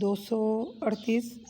238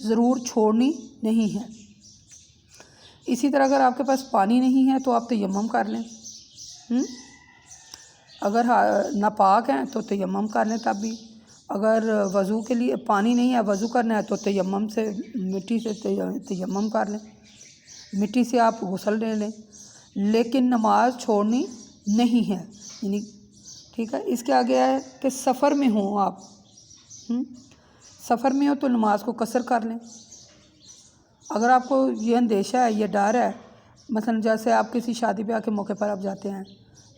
ضرور چھوڑنی نہیں ہے۔ اسی طرح اگر آپ کے پاس پانی نہیں ہے تو آپ تیمم کر لیں، اگر ناپاک ہیں تو تیمم کر لیں تب بھی۔ اگر وضو کے لیے پانی نہیں ہے، وضو کرنا ہے تو تیمم سے، مٹی سے تیمم کر لیں، مٹی سے آپ غسل لے لیں، لیکن نماز چھوڑنی نہیں ہے، یعنی ٹھیک ہے۔ اس کے آگے ہے کہ سفر میں ہوں آپ، سفر میں ہو تو نماز کو قصر کر لیں۔ اگر آپ کو یہ اندیشہ ہے، یہ ڈر ہے، مثلا جیسے آپ کسی شادی بیاہ کے موقع پر آپ جاتے ہیں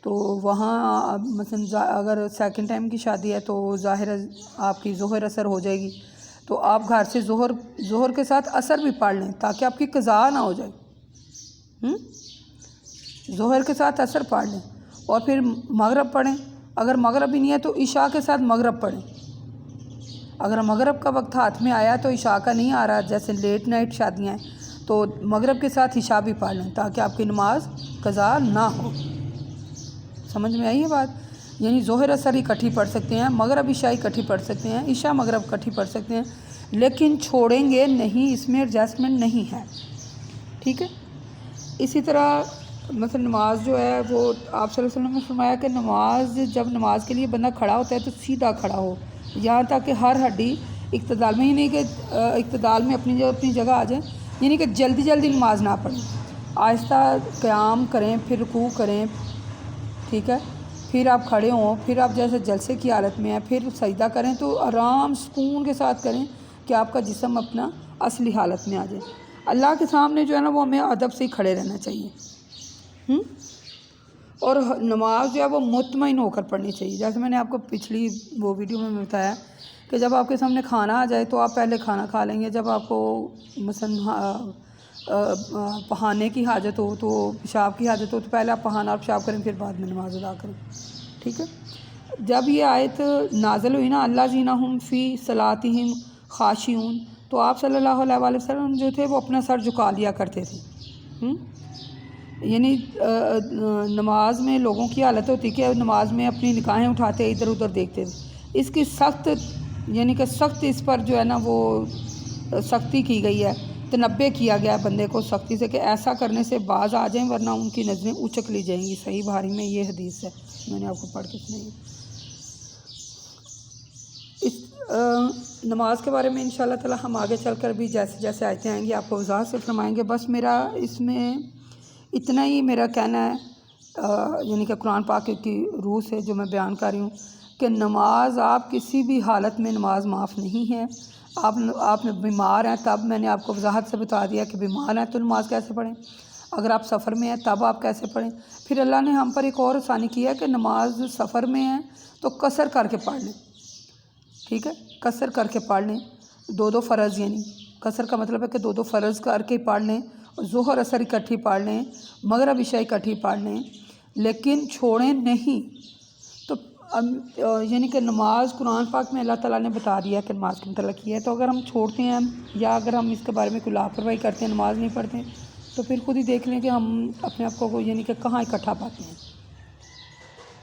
تو وہاں مثلا اگر سیکنڈ ٹائم کی شادی ہے تو ظاہر آپ کی ظہر اثر ہو جائے گی، تو آپ گھر سے ظہر کے ساتھ عصر بھی پڑھ لیں تاکہ آپ کی قضا نہ ہو جائے، ظہر کے ساتھ عصر پڑھ لیں اور پھر مغرب پڑھیں۔ اگر مغرب ہی نہیں ہے تو عشاء کے ساتھ مغرب پڑھیں۔ اگر مغرب کا وقت ہاتھ میں آیا تو عشاء کا نہیں آ رہا، جیسے لیٹ نائٹ شادیاں ہیں، تو مغرب کے ساتھ عشاء بھی پڑھ لیں تاکہ آپ کی نماز قضا نہ ہو۔ سمجھ میں آئی ہے بات؟ یعنی ظہر اثر اکٹھی پڑھ سکتے ہیں، مغرب عشاء اکٹھی پڑھ سکتے ہیں، عشاء مغرب اکٹھی پڑھ سکتے ہیں، لیکن چھوڑیں گے نہیں، اس میں ایڈجسٹمنٹ نہیں ہے، ٹھیک ہے۔ اسی طرح مثلا نماز جو ہے وہ آپ صلی اللہ علیہ وسلم نے فرمایا کہ نماز، جب نماز کے لیے بندہ کھڑا ہوتا ہے تو سیدھا کھڑا ہو، یہاں تک کہ ہر ہڈی اعتدال میں، ہی نہیں کہ اعتدال میں اپنی جگہ آ جائیں، یعنی کہ جلدی جلدی نماز نہ پڑھیں، آہستہ قیام کریں، پھر رکوع کریں، ٹھیک ہے، پھر آپ کھڑے ہوں، پھر آپ جیسے جلسے کی حالت میں ہیں، پھر سجدہ کریں تو آرام سکون کے ساتھ کریں کہ آپ کا جسم اپنا اصلی حالت میں آ جائے۔ اللہ کے سامنے جو ہے نا وہ ہمیں ادب سے ہی کھڑے رہنا چاہیے، اور نماز جو ہے وہ مطمئن ہو کر پڑھنی چاہیے۔ جیسے میں نے آپ کو پچھلی وہ ویڈیو میں بتایا کہ جب آپ کے سامنے کھانا آ جائے تو آپ پہلے کھانا کھا لیں گے، جب آپ کو مثلا پہانے کی حاجت ہو تو پیشاب کی حاجت ہو تو پہلے آپ پہانا اور پیشاب کریں، پھر بعد میں نماز ادا کریں، ٹھیک ہے۔ جب یہ آیت نازل ہوئی نا، الذین ھم فی صلاتہم خاشعون، تو آپ صلی اللہ علیہ وآلہ وسلم جو تھے وہ اپنا سر جھکا لیا کرتے تھے، یعنی نماز میں لوگوں کی حالت ہوتی کہ نماز میں اپنی نگاہیں اٹھاتے ادھر ادھر دیکھتے تھے۔ اس کی سخت، یعنی کہ سخت اس پر جو ہے نا وہ سختی کی گئی ہے، تنبیہ کیا گیا ہے بندے کو سختی سے کہ ایسا کرنے سے باز آ جائیں ورنہ ان کی نظریں اچک لی جائیں گی۔ صحیح بخاری میں یہ حدیث ہے، میں نے آپ کو پڑھ کے سنائی۔ اس نماز کے بارے میں انشاءاللہ تعالی ہم آگے چل کر بھی جیسے جیسے آیتیں آئیں گی آپ کو وضاحت سے فرمائیں گے۔ بس میرا اس میں اتنا ہی میرا کہنا ہے، یعنی کہ قرآن پاک کی روح سے جو میں بیان کر رہی ہوں کہ نماز، آپ کسی بھی حالت میں نماز معاف نہیں ہے۔ آپ بیمار ہیں تب میں نے آپ کو وضاحت سے بتا دیا کہ بیمار ہیں تو نماز کیسے پڑھیں، اگر آپ سفر میں ہیں تب آپ کیسے پڑھیں۔ پھر اللہ نے ہم پر ایک اور آسانی کی ہے کہ نماز سفر میں ہے تو قصر کر کے پڑھ لیں، ٹھیک ہے، قصر کر کے پڑھ لیں، دو فرض، یعنی قصر کا مطلب ہے کہ دو فرض کر کے پڑھ لیں، ظہر اثر اکٹھی پڑھ لیں، مغرب عشاء اکٹھی پڑھ لیں، لیکن چھوڑیں نہیں۔ تو یعنی کہ نماز قرآن پاک میں اللہ تعالیٰ نے بتا دیا کہ نماز کے متعلق کی ہے، تو اگر ہم چھوڑتے ہیں یا اگر ہم اس کے بارے میں کوئی لاپرواہی کرتے ہیں، نماز نہیں پڑھتے، تو پھر خود ہی دیکھ لیں کہ ہم اپنے آپ کو یعنی کہ کہاں اکٹھا پاتے ہیں،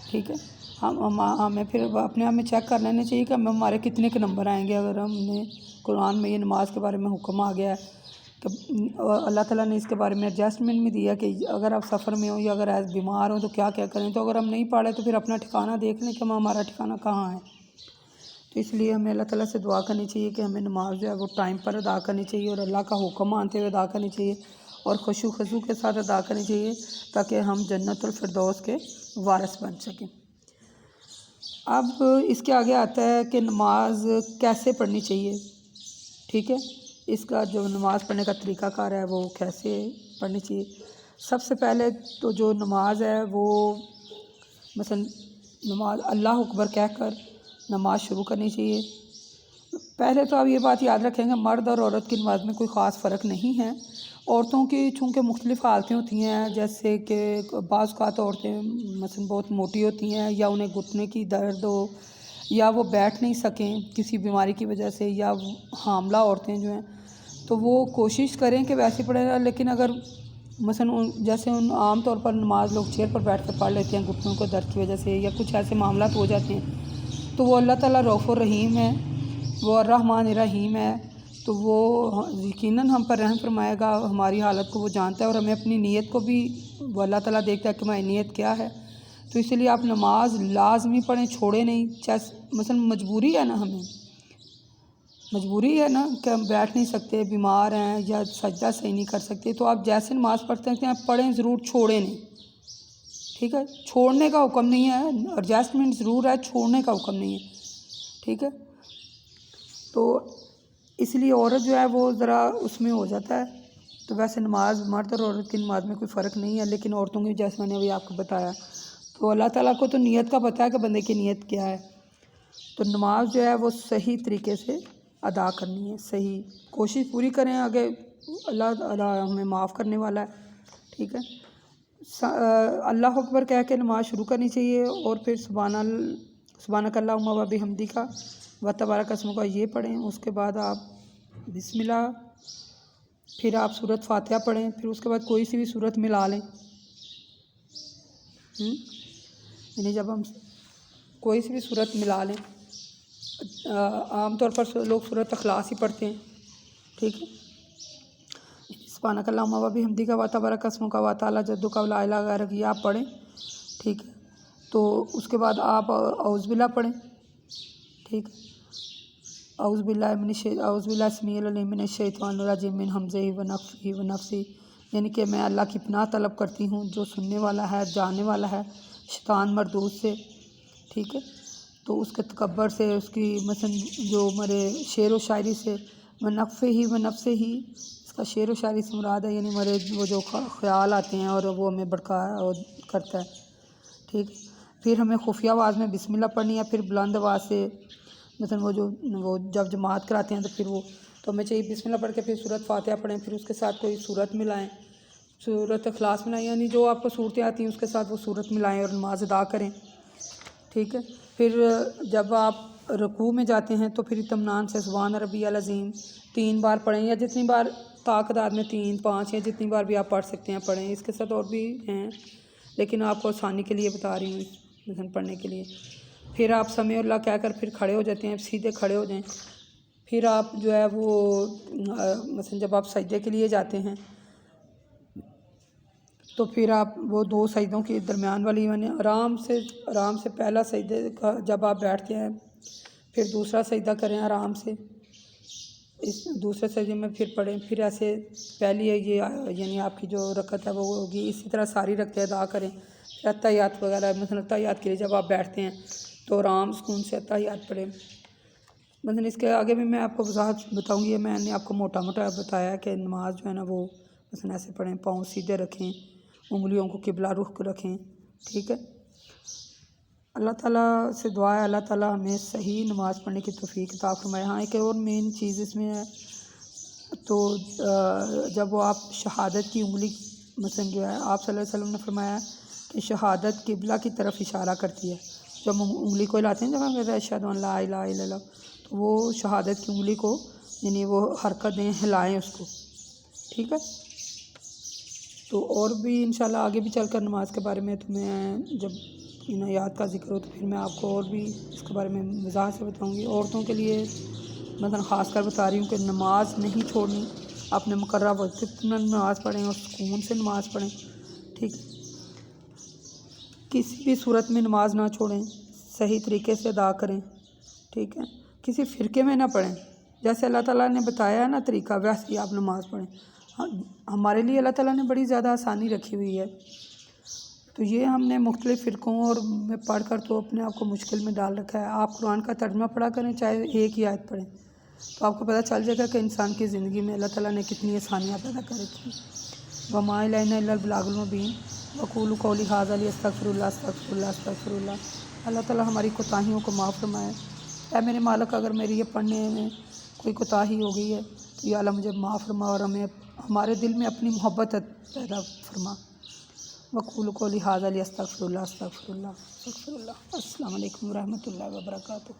ٹھیک ہے۔ ہمیں پھر اپنے آپ میں چیک کر لینا چاہیے کہ ہمارے کتنے کے نمبر آئیں گے اگر ہم نے قرآن میں یہ نماز کے بارے میں حکم آ گیا ہے کہ اللہ تعالیٰ نے اس کے بارے میں ایڈجسٹمنٹ میں دیا کہ اگر آپ سفر میں ہوں یا اگر ایز بیمار ہوں تو کیا کیا کریں۔ تو اگر ہم نہیں پڑھے تو پھر اپنا ٹھکانہ دیکھ لیں کہ ہمارا ٹھکانہ کہاں ہے۔ تو اس لیے ہمیں اللہ تعالیٰ سے دعا کرنی چاہیے کہ ہمیں نماز جو ہے وہ ٹائم پر ادا کرنی چاہیے اور اللہ کا حکم مانتے ہوئے ادا کرنی چاہیے اور خشوع و خضوع کے ساتھ ادا کرنی چاہیے تاکہ ہم جنت الفردوس کے وارث بن سکیں۔ اب اس کے آگے آتا ہے کہ نماز کیسے پڑھنی چاہیے، ٹھیک ہے، اس کا جو نماز پڑھنے کا طریقہ کار ہے وہ کیسے پڑھنی چاہیے۔ سب سے پہلے تو جو نماز ہے وہ مثلا نماز اللہ اکبر کہہ کر نماز شروع کرنی چاہیے۔ پہلے تو آپ یہ بات یاد رکھیں گے مرد اور عورت کی نماز میں کوئی خاص فرق نہیں ہے۔ عورتوں کی چونکہ مختلف حالتیں ہوتی ہیں، جیسے کہ بعض اوقات عورتیں مثلا بہت موٹی ہوتی ہیں یا انہیں گھٹنے کی درد ہو یا وہ بیٹھ نہیں سکیں کسی بیماری کی وجہ سے، یا حاملہ عورتیں جو ہیں تو وہ کوشش کریں کہ ویسے پڑھیں، لیکن اگر مثلا جیسے عام طور پر نماز لوگ چیئر پر بیٹھ کر پڑھ لیتے ہیں گھٹنوں کو درد کی وجہ سے یا کچھ ایسے معاملات ہو جاتے ہیں، تو وہ اللہ تعالیٰ رؤوف الرحیم ہے، وہ الرحمن الرحیم ہے، تو وہ یقیناً ہم پر رحم فرمائے گا، ہماری حالت کو وہ جانتا ہے، اور ہمیں اپنی نیت کو بھی وہ اللہ تعالیٰ دیکھتا ہے کہ ہماری نیت کیا ہے۔ تو اس لیے آپ نماز لازمی پڑھیں، چھوڑیں نہیں۔ مثلا مجبوری ہے نا، ہمیں مجبوری ہے نا کہ ہم بیٹھ نہیں سکتے، بیمار ہیں یا سجدہ صحیح نہیں کر سکتے، تو آپ جیسے نماز پڑھتے ہیں آپ پڑھیں ضرور، چھوڑیں نہیں، ٹھیک ہے۔ چھوڑنے کا حکم نہیں ہے، ایڈجسٹمنٹ ضرور ہے، چھوڑنے کا حکم نہیں ہے، ٹھیک ہے۔ تو اس لیے عورت جو ہے وہ ذرا اس میں ہو جاتا ہے۔ تو ویسے نماز مرد اور عورت کی نماز میں کوئی فرق نہیں ہے، لیکن عورتوں کی جیسے میں نے ابھی آپ کو بتایا، تو اللہ تعالیٰ کو تو نیت کا پتہ ہے کہ بندے کی نیت کیا ہے۔ تو نماز جو ہے وہ صحیح طریقے سے ادا کرنی ہے، صحیح کوشش پوری کریں، آگے اللہ تعالیٰ ہمیں معاف کرنے والا ہے، ٹھیک ہے۔ اللہ اکبر کہہ کے نماز شروع کرنی چاہیے، اور پھر سبحانک اللہم و بحمدک و تبارک اسمک یہ پڑھیں۔ اس کے بعد آپ بسم اللہ، پھر آپ سورۃ فاتحہ پڑھیں، پھر اس کے بعد کوئی سی بھی سورت ملا لیں، یعنی جب ہم کوئی سی بھی سورت ملا لیں، عام طور پر لوگ سورۃ اخلاص ہی پڑھتے ہیں، ٹھیک ہے۔ سبحانک اللہم و بحمدک و تبارک اسمک و تعالی جدک و لا الہ غیرک یہ آپ پڑھیں، ٹھیک ہے۔ تو اس کے بعد آپ اعوذ باللہ پڑھیں، ٹھیک ہے۔ اعوذ باللہ السمیع العلیم من الشیطان الرجیم من ہمزہ ونفخہ ونفثہ، یعنی کہ میں اللہ کی پناہ طلب کرتی ہوں جو سننے والا ہے، جاننے والا ہے، شیطان مردود سے، ٹھیک ہے۔ تو اس کے تکبر سے، اس کی مثلا جو ہمارے شعر و شاعری سے، ونفخہ ونفثہ، اس کا شعر و شاعری سے مراد ہے یعنی ہمارے وہ جو خیال آتے ہیں اور وہ ہمیں بھڑکا کرتا ہے، ٹھیک۔ پھر ہمیں خفیہ آواز میں بسم اللہ پڑھنی ہے، پھر بلند آواز سے مثلا وہ جب جماعت کراتے ہیں تو پھر وہ تو ہمیں چاہیے بسم اللہ پڑھ کے پھر سورۃ فاتحہ پڑھیں، پھر اس کے ساتھ کوئی سورت ملائیں، سورۃ اخلاص ملائیں، یعنی جو آپ کو صورتیں آتی ہیں اس کے ساتھ وہ سورت ملائیں اور نماز ادا کریں، ٹھیک ہے۔ پھر جب آپ رکوع میں جاتے ہیں تو پھر اطمینان سے سبحان ربی العظیم 3 بار پڑھیں، یا جتنی بار تعداد میں 3 5 یا جتنی بار بھی آپ پڑھ سکتے ہیں پڑھیں۔ اس کے ساتھ اور بھی ہیں لیکن آپ کو آسانی کے لیے بتا رہی ہوں مثلا پڑھنے کے لیے۔ پھر آپ سمیع اللہ کہہ کر پھر کھڑے ہو جاتے ہیں، سیدھے کھڑے ہو جائیں۔ پھر آپ جو ہے وہ مثلا جب آپ سجدے کے لیے جاتے ہیں تو پھر آپ وہ 2 سجدوں کے درمیان والی یعنی آرام سے پہلا سجدے کا جب آپ بیٹھتے ہیں پھر دوسرا سجدہ کریں آرام سے، اس دوسرے سجدے میں پھر پڑھیں، پھر ایسے پہلی ہے یہ یعنی آپ کی جو رکعت ہے وہ ہوگی، اسی طرح ساری رکعتیں ادا کریں۔ پھر اتحیات وغیرہ مثلا اتحیات کے لیے جب آپ بیٹھتے ہیں تو آرام سکون سے اتحیات پڑھیں۔ مثلا اس کے آگے بھی میں آپ کو وضاحت بتاؤں گی، میں نے آپ کو موٹا موٹا بتایا کہ نماز جو ہے نا وہ مثلا ایسے پڑھیں، پاؤں سیدھے رکھیں، انگلیوں کو قبلہ رخ رکھیں، ٹھیک ہے۔ اللہ تعالیٰ سے دعا ہے اللہ تعالیٰ ہمیں صحیح نماز پڑھنے کی توفیق عطا فرمائے۔ ہاں ایک اور مین چیز اس میں ہے، تو جب وہ آپ شہادت کی انگلی مثلا جو ہے آپ صلی اللہ علیہ وسلم نے فرمایا کہ شہادت قبلہ کی طرف اشارہ کرتی ہے، جب ہم انگلی کو ہلاتے ہیں جب ہم کہتے ہیں اشہد ان لا الہ الا اللہ، تو وہ شہادت کی انگلی کو یعنی وہ حرکت دیں، ہلائیں اس کو، ٹھیک ہے۔ تو اور بھی انشاءاللہ آگے بھی چل کر نماز کے بارے میں تو میں جب ان آیات کا ذکر ہو تو پھر میں آپ کو اور بھی اس کے بارے میں وضاحت سے بتاؤں گی۔ عورتوں کے لیے مثلا خاص کر بتا رہی ہوں کہ نماز نہیں چھوڑنی، اپنے مقررہ وقت میں نماز پڑھیں اور سکون سے نماز پڑھیں، ٹھیک ہے۔ کسی بھی صورت میں نماز نہ چھوڑیں، صحیح طریقے سے ادا کریں، ٹھیک ہے۔ کسی فرقے میں نہ پڑھیں، جیسے اللہ تعالیٰ نے بتایا ہے نا طریقہ ویسے ہی آپ نماز پڑھیں۔ ہمارے لیے اللہ تعالیٰ نے بڑی زیادہ آسانی رکھی ہوئی ہے، تو یہ ہم نے مختلف فرقوں اور میں پڑھ کر تو اپنے آپ کو مشکل میں ڈال رکھا ہے۔ آپ قرآن کا ترجمہ پڑھا کریں، چاہے ایک ہی آیت پڑھیں، تو آپ کو پتہ چل جائے گا کہ انسان کی زندگی میں اللہ تعالیٰ نے کتنی آسانیاں پیدا کر رکھی ہیں۔ وما الینا الا البلاغ المبین وقولوا قولی ھذا استغفر اللہ استغفر اللہ استغفر اللہ۔ اللہ تعالیٰ ہماری کوتاہیوں کو معاف فرمائے۔ اے میرے مالک، اگر میری یہ پڑھنے میں کوئی کوتاہی ہو گئی ہے تو یا اللہ مجھے معاف فرما اور ہمارے دل میں اپنی محبت پیدا فرما۔ وقولوا قولی ھذا استغفر اللہ استغفر اللہ استغفر اللہ۔ السلام علیکم ورحمۃ اللہ وبرکاتہ۔